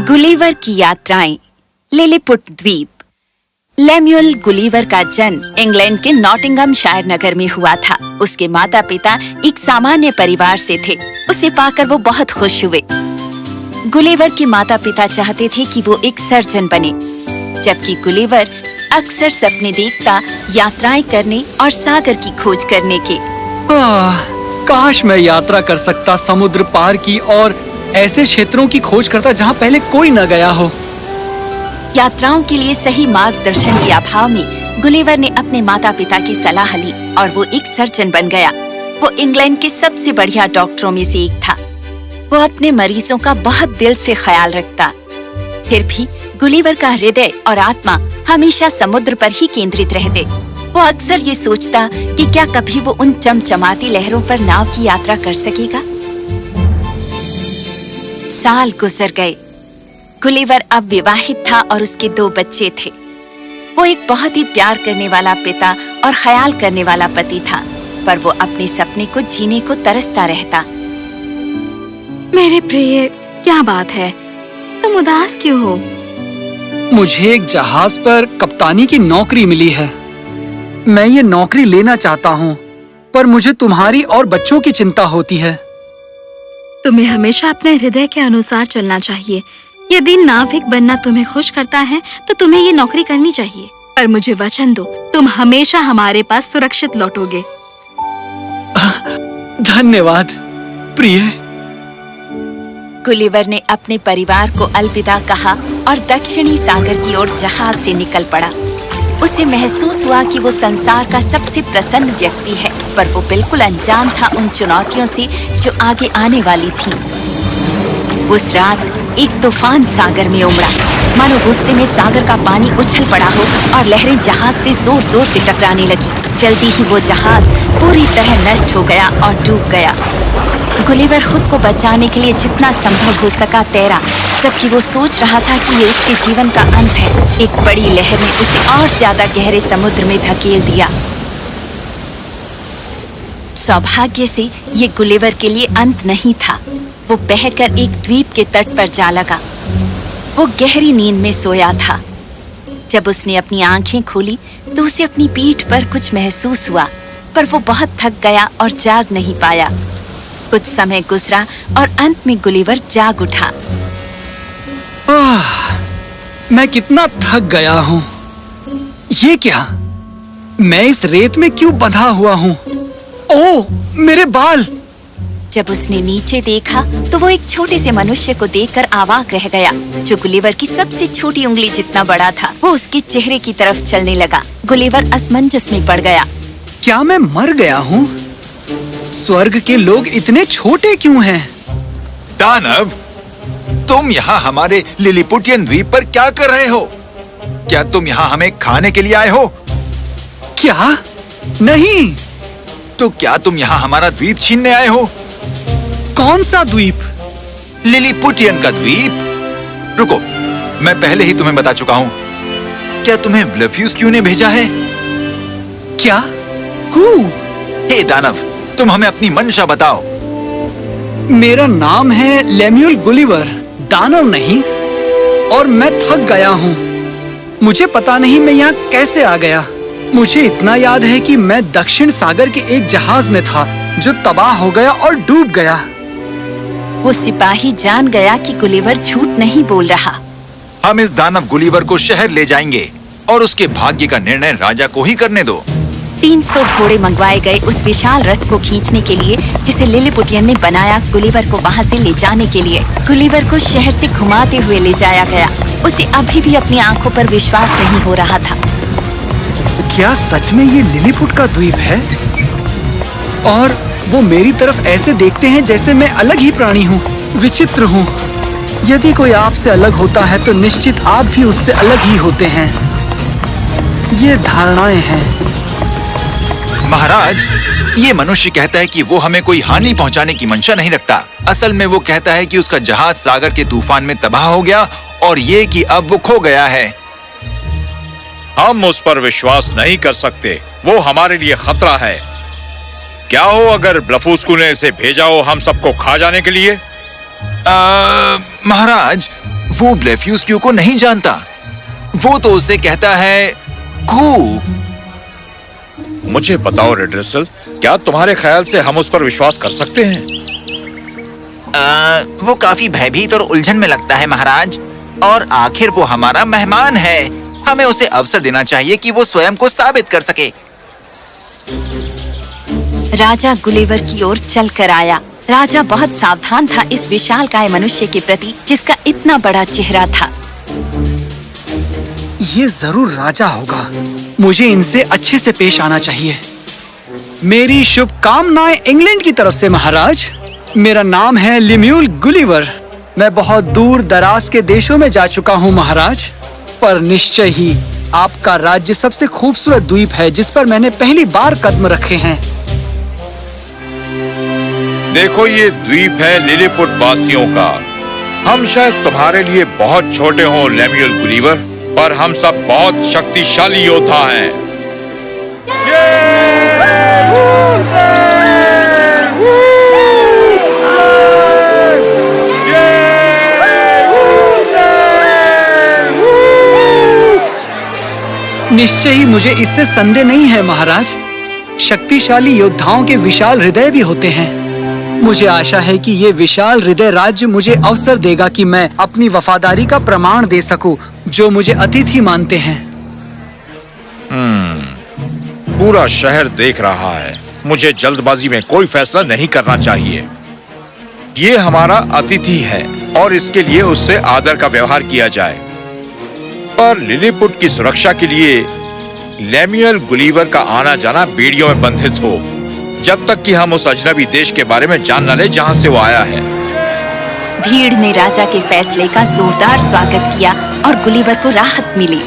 Gulliver की यात्राएं। Lilliput द्वीप। लेम्युअल गुलिवर का जन्म इंग्लैंड के नॉटिंघमशायर नगर में हुआ था। उसके माता पिता एक सामान्य परिवार से थे। उसे पाकर वो बहुत खुश हुए। गुलिवर के माता पिता चाहते थे कि वो एक सर्जन बने, जबकि गुलिवर अक्सर सपने देखता यात्राएं करने और सागर की खोज करने के। काश मैं यात्रा कर सकता समुद्र पार की और ऐसे क्षेत्रों की खोज करता जहाँ पहले कोई न गया हो। यात्राओं के लिए सही मार्गदर्शन के अभाव में गुलिवर ने अपने माता पिता की सलाह ली और वो एक सर्जन बन गया। वो इंग्लैंड के सबसे बढ़िया डॉक्टरों में से एक था। वो अपने मरीजों का बहुत दिल से ख्याल रखता। फिर भी गुलिवर का हृदय और आत्मा हमेशा समुद्र पर ही केंद्रित रहते। वो अक्सर ये सोचता कि क्या कभी वो उन चमचमाती लहरों पर नाव की यात्रा कर सकेगा। साल गुजर गए। गुलिवर अब विवाहित था और उसके 2 बच्चे थे। वो एक बहुत ही प्यार करने वाला पिता और ख्याल करने वाला पति था, पर वो अपने सपने को जीने को तरसता रहता। मेरे प्रिय, क्या बात है? तुम उदास क्यों हो? मुझे एक जहाज पर कप्तानी की नौकरी मिली है। मैं ये नौकरी लेना चाहता हूँ, पर मुझे तुम्हारी और बच्चों की चिंता होती है। तुम्हें हमेशा अपने हृदय के अनुसार चलना चाहिए। यदि नाविक बनना तुम्हें खुश करता है, तो तुम्हें ये नौकरी करनी चाहिए। पर मुझे वचन दो, तुम हमेशा हमारे पास सुरक्षित लौटोगे। धन्यवाद प्रिय। गुलिवर ने अपने परिवार को अलविदा कहा और दक्षिणी सागर की ओर जहाज से निकल पड़ा। उसे महसूस हुआ कि वो संसार का सबसे प्रसन्न व्यक्ति है, पर वो बिल्कुल अनजान था उन चुनौतियों से जो आगे आने वाली थी। उस रात एक तूफान सागर में उमड़ा, मानो गुस्से में सागर का पानी उछल पड़ा हो और लहरें जहाज से जोर जोर से टकराने लगी। जल्दी ही वो जहाज पूरी तरह नष्ट हो गया और डूब गया। गुलिवर खुद को बचाने के लिए जितना संभव हो सका तैरा। जबकि वो सोच रहा था कि ये उसके जीवन का अंत है, एक बड़ी लहर ने उसे और ज्यादा गहरे समुद्र में धकेल दिया। सौभाग्य से ये गुलिवर के लिए अंत नहीं था। वो बहकर एक द्वीप के तट पर जा लगा। वो गहरी नींद में सोया था। जब उसने अपनी आंखें खोली तो उसे अपनी पीठ पर कुछ महसूस हुआ, पर वो बहुत थक गया और जाग नहीं पाया। कुछ समय गुजरा और अंत में गुलिवर जाग उठा। मैं कितना थक गया हूँ। ये क्या? मैं इस रेत में क्यों बंधा हुआ हूँ? ओह, मेरे बाल! जब उसने नीचे देखा तो वो एक छोटे से मनुष्य को देखकर अवाक रह गया, जो गुलिवर की सबसे छोटी उंगली जितना बड़ा था। वो उसके चेहरे की तरफ चलने लगा। गुलिवर असमंजस में पड़ गया। क्या मैं मर गया हूँ? स्वर्ग के लोग इतने छोटे क्यों हैं? दानव, तुम यहाँ हमारे लिलीपुटियन द्वीप पर क्या कर रहे हो? क्या तुम यहाँ हमें खाने के लिए आए हो? क्या? नहीं। तो क्या तुम यहाँ हमारा द्वीप छीनने आए हो? कौन सा द्वीप? लिलीपुटियन का द्वीप। रुको, मैं पहले ही तुम्हें बता चुका हूँ। क्या तुम्हें ब्लफ्यूज क्यों ने भेजा है? क्या? हु? हे दानव, तुम हमें अपनी मंशा बताओ। मेरा नाम है लेम्युअल गुलिवर, दानव नहीं। और मैं थक गया हूँ। मुझे पता नहीं मैं यहाँ कैसे आ गया। मुझे इतना याद है कि मैं दक्षिण सागर के एक जहाज में था जो तबाह हो गया और डूब गया। वो सिपाही जान गया कि गुलिवर झूठ नहीं बोल रहा। हम इस दानव गुलिवर को शहर ले जाएंगे और उसके भाग्य का निर्णय राजा को ही करने दो। 300 घोड़े मंगवाए गए उस विशाल रथ को खींचने के लिए जिसे लिलीपुटियन ने बनाया गुलिवर को वहाँ से ले जाने के लिए। गुलिवर को शहर से घुमाते हुए ले जाया गया। उसे अभी भी अपनी आंखों पर विश्वास नहीं हो रहा था। क्या सच में ये लिलीपुट का द्वीप है? और वो मेरी तरफ ऐसे देखते हैं जैसे मैं अलग ही प्राणी हूँ, विचित्र हूँ। यदि कोई आपसे अलग होता है तो निश्चित आप भी उससे अलग ही होते हैं। ये धारणाएं हैं। महाराज, ये मनुष्य कहता है कि वो हमें कोई हानि पहुंचाने की मंशा नहीं रखता। असल में वो कहता है कि उसका जहाज सागर के तूफान में तबाह हो गया और ये कि अब वो खो गया है। हम उस पर विश्वास नहीं कर सकते। वो हमारे लिए खतरा है। क्या हो अगर ब्लफूस्कू ने इसे भेजा हो हम सबको खा जाने के लिए? महाराज, वो ब्लेफ्यूस्क्यू को नहीं जानता। वो तो उसे कहता है कू। मुझे बताओ रेड्रेसल, क्या तुम्हारे ख्याल से हम उस पर विश्वास कर सकते हैं? वो काफी भयभीत और उलझन में लगता है महाराज, और आखिर वो हमारा मेहमान है। हमें उसे अवसर देना चाहिए कि वो स्वयं को साबित कर सके। राजा गुलिवर की ओर चल कर आया। राजा बहुत सावधान था इस विशालकाय मनुष्य के प्रति जिसका इतना बड़ा चेहरा था। ये जरूर राजा होगा। मुझे इनसे अच्छे से पेश आना चाहिए। मेरी शुभकामनाएं इंग्लैंड की तरफ से महाराज। मेरा नाम है लेम्यूल गुलिवर। मैं बहुत दूर दराज के देशों में जा चुका हूँ महाराज, पर निश्चय ही आपका राज्य सबसे खूबसूरत द्वीप है जिस पर मैंने पहली बार कदम रखे हैं। देखो, ये द्वीप है लिलीपुट वासियों का। हम शायद तुम्हारे लिए बहुत छोटे हों लेम्यूल गुलिवर, पर हम सब बहुत शक्तिशाली योद्धा हैं। निश्चय ही मुझे इससे संदेह नहीं है महाराज। शक्तिशाली योद्धाओं के विशाल हृदय भी होते हैं। मुझे आशा है कि ये विशाल हृदय राज्य मुझे अवसर देगा कि मैं अपनी वफादारी का प्रमाण दे सकूं, जो मुझे अतिथि मानते हैं। पूरा शहर देख रहा है। मुझे जल्दबाजी में कोई फैसला नहीं करना चाहिए। ये हमारा अतिथि है और इसके लिए उससे आदर का व्यवहार किया जाए। पर लिलीपुट की सुरक्षा के लिए लेम्यूल गुलिवर का आना जाना बेड़ियों में बंधित हो, जब तक कि हम उस अजनबी देश के बारे में जान न ले जहां से वो आया है। भीड़ ने राजा के फैसले का जोरदार स्वागत किया और गुलिवर को राहत मिली।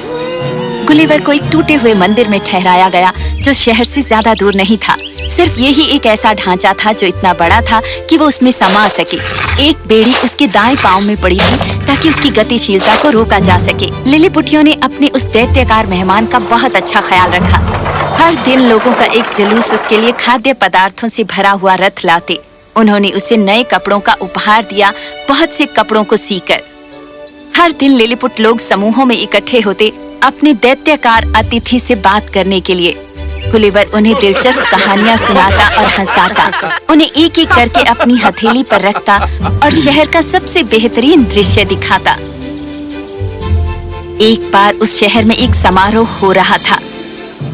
गुलिवर को एक टूटे हुए मंदिर में ठहराया गया जो शहर से ज्यादा दूर नहीं था। सिर्फ यही एक ऐसा ढांचा था जो इतना बड़ा था कि वो उसमें समा सके। एक बेड़ी उसके दाएं पांव में पड़ी थी ताकि उसकी गतिशीलता को रोका जा सके। लिलीपुटियों ने अपने उस दैत्यकार मेहमान का बहुत अच्छा ख्याल रखा। हर दिन लोगों का एक जुलूस उसके लिए खाद्य पदार्थों से भरा हुआ रथ लाते। उन्होंने उसे नए कपड़ों का उपहार दिया, बहुत से कपड़ों को सीकर। हर दिन लिलीपुट लोग समूहों में इकट्ठे होते अपने दैत्यकार अतिथि से बात करने के लिए। गुलिवर उन्हें दिलचस्प कहानियां सुनाता और हंसाता, उन्हें एक एक करके अपनी हथेली पर रखता और शहर का सबसे बेहतरीन दृश्य दिखाता। एक बार उस शहर में एक समारोह हो रहा था।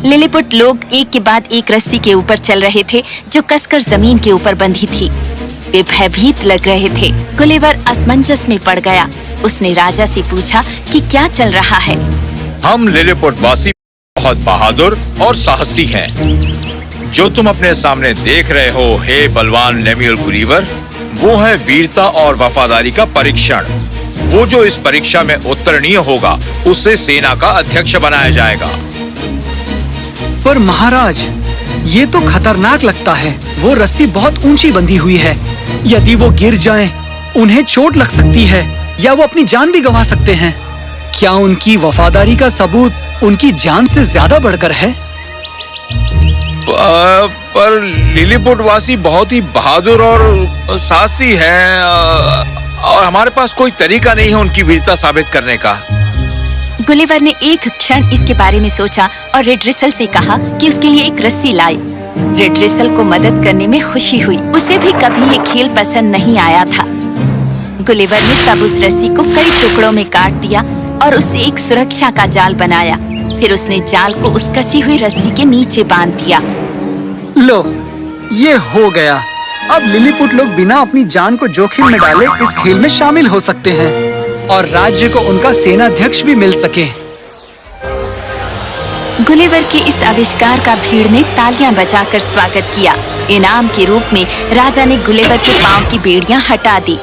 लिलीपुट लोग एक के बाद एक रस्सी के ऊपर चल रहे थे जो कसकर जमीन के ऊपर बंधी थी। वे भयभीत लग रहे थे। गुलिवर असमंजस में पड़ गया। उसने राजा से पूछा कि क्या चल रहा है। हम लिलीपुट वासी बहुत बहादुर और साहसी हैं। जो तुम अपने सामने देख रहे हो, हे बलवान लेम्यूल गुलिवर, वो है वीरता और वफादारी का परीक्षण। वो जो इस परीक्षा में उत्तीर्ण होगा उसे सेना का अध्यक्ष बनाया जाएगा। पर महाराज, ये तो खतरनाक लगता है। वो रस्सी बहुत ऊंची बंधी हुई है। यदि वो गिर जाएं, उन्हें चोट लग सकती है या वो अपनी जान भी गंवा सकते हैं। क्या उनकी वफादारी का सबूत उनकी जान से ज्यादा बढ़कर है? पर लिलीपुट वासी बहुत ही बहादुर और साहसी हैं, और हमारे पास कोई तरीका नहीं है उनकी वीरता साबित करने का। गुलिवर ने एक क्षण इसके बारे में सोचा और रेड्रेसल से कहा कि उसके लिए एक रस्सी लाए। रेड्रेसल को मदद करने में खुशी हुई। उसे भी कभी ये खेल पसंद नहीं आया था। गुलिवर ने तब उस रस्सी को कई टुकड़ों में काट दिया और उससे एक सुरक्षा का जाल बनाया। फिर उसने जाल को उस कसी हुई रस्सी के नीचे बांध दिया। लो, ये हो गया। अब लिलीपुट लोग बिना अपनी जान को जोखिम में डाले इस खेल में शामिल हो सकते हैं और राज्य को उनका सेनाध्यक्ष भी मिल सके। गुलिवर के इस आविष्कार का भीड़ ने तालियां बजाकर स्वागत किया। इनाम के रूप में राजा ने गुलिवर के पांव की बेड़ियां हटा दी।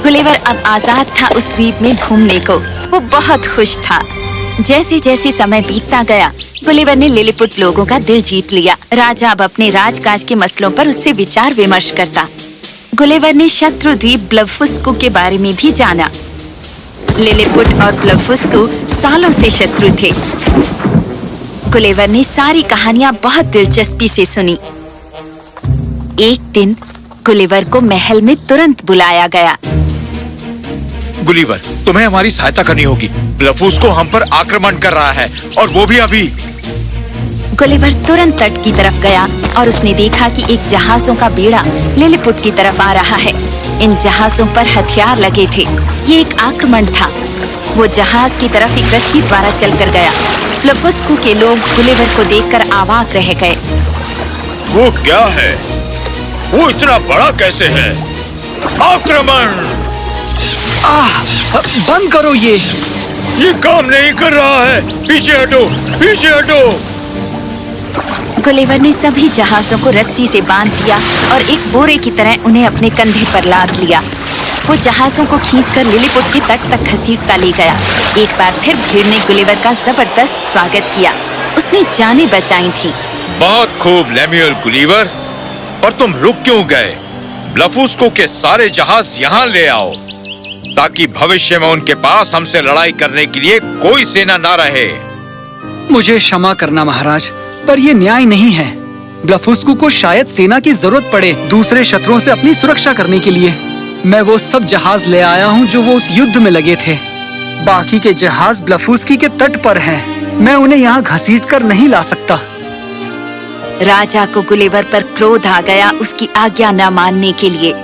गुलिवर अब आजाद था उस द्वीप में घूमने को। वो बहुत खुश था। जैसे जैसे समय बीतता गया, गुलिवर ने लिलीपुट लोगों का दिल जीत लिया। राजा अब अपने राजकाज के मसलों पर उससे विचार विमर्श करता। गुलिवर ने शत्रु द्वीप ब्लफुस्कू के बारे में भी जाना। लिलीपुट और ब्लफुस्कू सालों से शत्रु थे। गुलिवर ने सारी कहानियां बहुत दिलचस्पी से सुनी। एक दिन गुलिवर को महल में तुरंत बुलाया गया। गुलिवर, तुम्हें हमारी सहायता करनी होगी। ब्लफूस को हम पर आक्रमण कर रहा है और वो भी अभी। गुलिवर तुरंत तट की तरफ गया और उसने देखा कि एक जहाजों का बेड़ा लिलीपुट की तरफ आ रहा है। इन जहाजों पर हथियार लगे थे। ये एक आक्रमण था। वो जहाज की तरफ एक रस्सी द्वारा चलकर गया। ब्लफुस्कू के लोग गुलिवर को देखकर अवाक रह गए। वो क्या है? वो इतना बड़ा कैसे है? आक्रमण! बंद करो ये काम नहीं कर रहा है। पीछे हटो, पीछे हटो। गुलिवर ने सभी जहाजों को रस्सी से बांध दिया और एक बोरे की तरह उन्हें अपने कंधे पर लाद लिया। वो जहाजों को खींचकर लिलीपुट के तट तक घसीटता ले गया। एक बार फिर भीड़ ने गुलिवर का जबरदस्त स्वागत किया। उसने जानें बचाई थी। बहुत खूब लेम्यूएल गुलिवर। और तुम रुक क्यों गए? ब्लफूस्को के सारे जहाज यहाँ ले आओ ताकि भविष्य में उनके पास हमसे लड़ाई करने के लिए कोई सेना ना रहे। मुझे क्षमा करना महाराज, पर ये न्याय नहीं है। ब्लफुस्कू को शायद सेना की जरूरत पड़े दूसरे शत्रुओं से अपनी सुरक्षा करने के लिए। मैं वो सब जहाज ले आया हूँ जो वो उस युद्ध में लगे थे। बाकी के जहाज ब्लफुस्की के तट पर हैं। मैं उन्हें यहाँ घसीट कर नहीं ला सकता। राजा को गुलिवर पर क्रोध आ गया उसकी आज्ञा न मानने के लिए।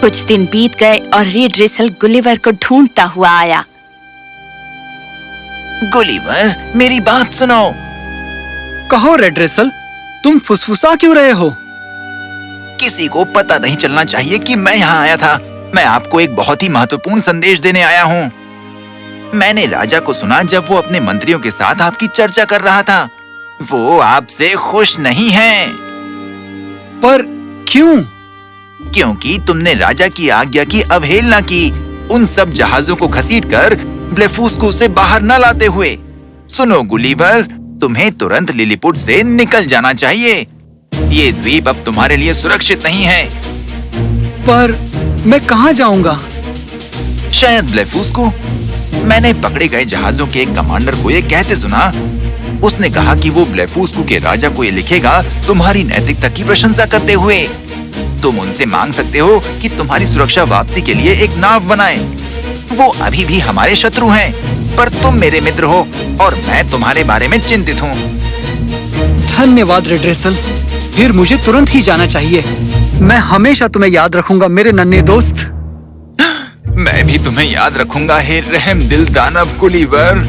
कुछ दिन बीत गए और रेड्रेसल गुलिवर को ढूंढता हुआ आया। गुलिवर, मेरी बात सुनो। कहो रेड्रेसल, तुम फुसफुसा क्यों रहे हो? किसी को पता नहीं चलना चाहिए कि मैं यहाँ आया था। मैं आपको एक बहुत ही महत्वपूर्ण संदेश देने आया हूँ। मैंने राजा को सुना जब वो अपने मंत्रियों के साथ आपकी चर्चा कर रहा था। वो आपसे खुश नहीं हैं। पर क्यों? क्योंकि तुमने राजा की आज्ञा की अवहेलना की, उन सब जहाजों को घसीटकर ब्लफुस्कू से बाहर न लाते हुए। सुनो गुलिवर, तुम्हें तुरंत लिलीपुट से निकल जाना चाहिए। ये द्वीप अब तुम्हारे लिए सुरक्षित नहीं है। पर मैं कहाँ जाऊंगा? शायद ब्लफुस्कू। मैंने पकड़े गए जहाजों के एक कमांडर को ये कहते सुना। उसने कहा कि वो ब्लफुस्कू के राजा को ये लिखेगा तुम्हारी नैतिकता की प्रशंसा करते हुए। तुम उनसे मांग सकते हो कि तुम्हारी सुरक्षा वापसी के लिए एक नाव बनाए। वो अभी भी हमारे शत्रु हैं, पर तुम मेरे मित्र हो और मैं तुम्हारे बारे में चिंतित हूँ। धन्यवाद रेड्रेसल, फिर मुझे तुरंत ही जाना चाहिए। मैं हमेशा तुम्हें याद रखूंगा मेरे नन्हे दोस्त। मैं भी तुम्हें याद रखूंगा हे रहम दिल दानव गुलिवर।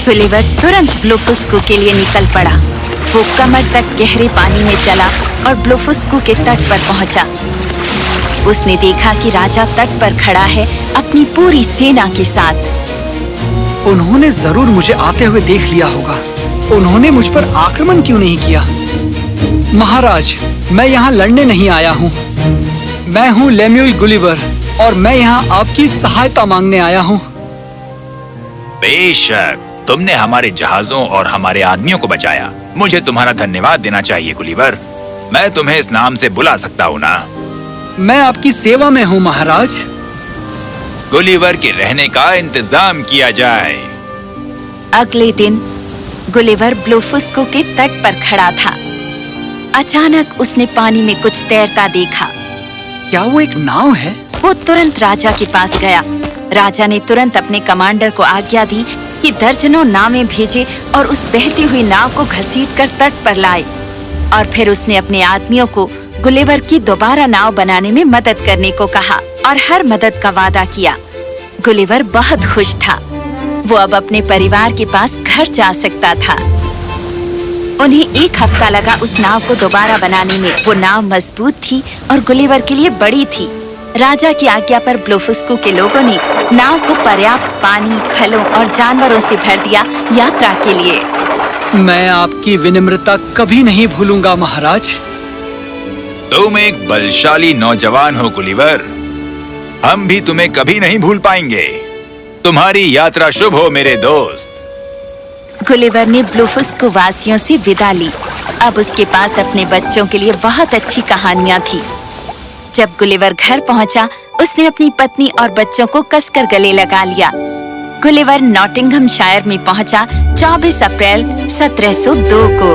गुलिवर तुरंत ब्लफुस्कू के लिए निकल पड़ा। वो कमर तक गहरे पानी में चला और ब्लफुस्कू के तट पर पहुंचा। उसने देखा कि राजा तट पर खड़ा है अपनी पूरी सेना के साथ। उन्होंने जरूर मुझे आते हुए देख लिया होगा। उन्होंने मुझ पर आक्रमण क्यों नहीं किया? महाराज, मैं यहाँ लड़ने नहीं आया हूँ। मैं हूँ लेम्यूएल गुलिवर और मैं यहाँ आपकी सहायता मांगने आया हूँ। बेशक, तुमने हमारे जहाजों और हमारे आदमियों को बचाया। मुझे तुम्हारा धन्यवाद देना चाहिए गुलिवर। मैं तुम्हें इस नाम से बुला सकता हूँ ना? मैं आपकी सेवा में हूँ महाराज। गुलिवर के रहने का इंतजाम किया जाए। अगले दिन गुलिवर ब्लफुस्कू के तट पर खड़ा था। अचानक उसने पानी में कुछ तैरता देखा। क्या वो एक नाव है? वो तुरंत राजा के पास गया। राजा ने तुरंत अपने कमांडर को आज्ञा दी कि दर्जनों नावें भेजे और उस बहती हुई नाव को घसीटकर तट पर लाए। और फिर उसने अपने आदमियों को गुलिवर की दोबारा नाव बनाने में मदद करने को कहा और हर मदद का वादा किया। गुलिवर बहुत खुश था। वो अब अपने परिवार के पास घर जा सकता था। उन्हें 1 हफ्ता लगा उस नाव को दोबारा बनाने में। वो नाव मजबूत थी और गुलिवर के लिए बड़ी थी। राजा की आज्ञा पर ब्लफुस्कू के लोगों ने नाव को पर्याप्त पानी, फलों और जानवरों से भर दिया यात्रा के लिए। मैं आपकी विनम्रता कभी नहीं भूलूंगा महाराज। तुम एक बलशाली नौजवान हो गुलिवर। हम भी तुम्हें कभी नहीं भूल पाएंगे। तुम्हारी यात्रा शुभ हो मेरे दोस्त। गुलिवर ने ब्लफुस्कू वासियों से विदा ली। अब उसके पास अपने बच्चों के लिए बहुत अच्छी कहानियां थी। जब गुलिवर घर पहुंचा, उसने अपनी पत्नी और बच्चों को कसकर गले लगा लिया। गुलिवर नॉटिंघमशायर में पहुंचा 24 अप्रैल 1702 को।